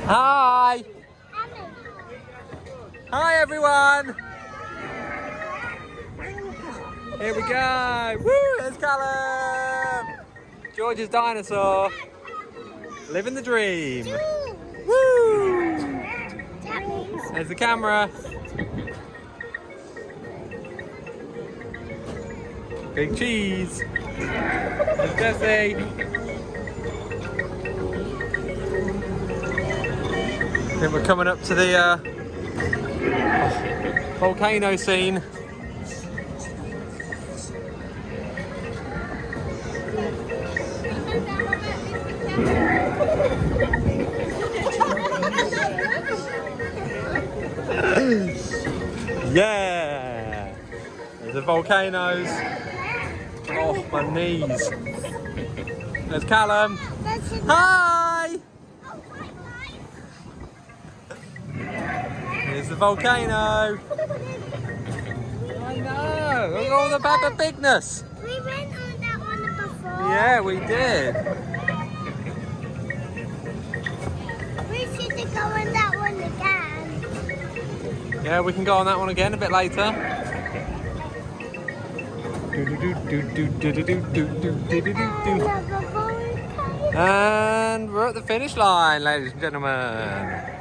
Hi! Hi everyone! Here we go! Woo! There's Callum! George's dinosaur. Living the dream. Woo! There's the camera. Big cheese. There's Jessie. I think we're coming up to the volcano scene. Yeah! There's the volcanoes. Oh, my knees. There's Callum. Hi! There's the volcano. I know. Look at all the Peppa bigness. We went on that one before. Yeah, we did. We should go on that one again. Yeah, we can go on that one again a bit later. And we're at the finish line, ladies and gentlemen.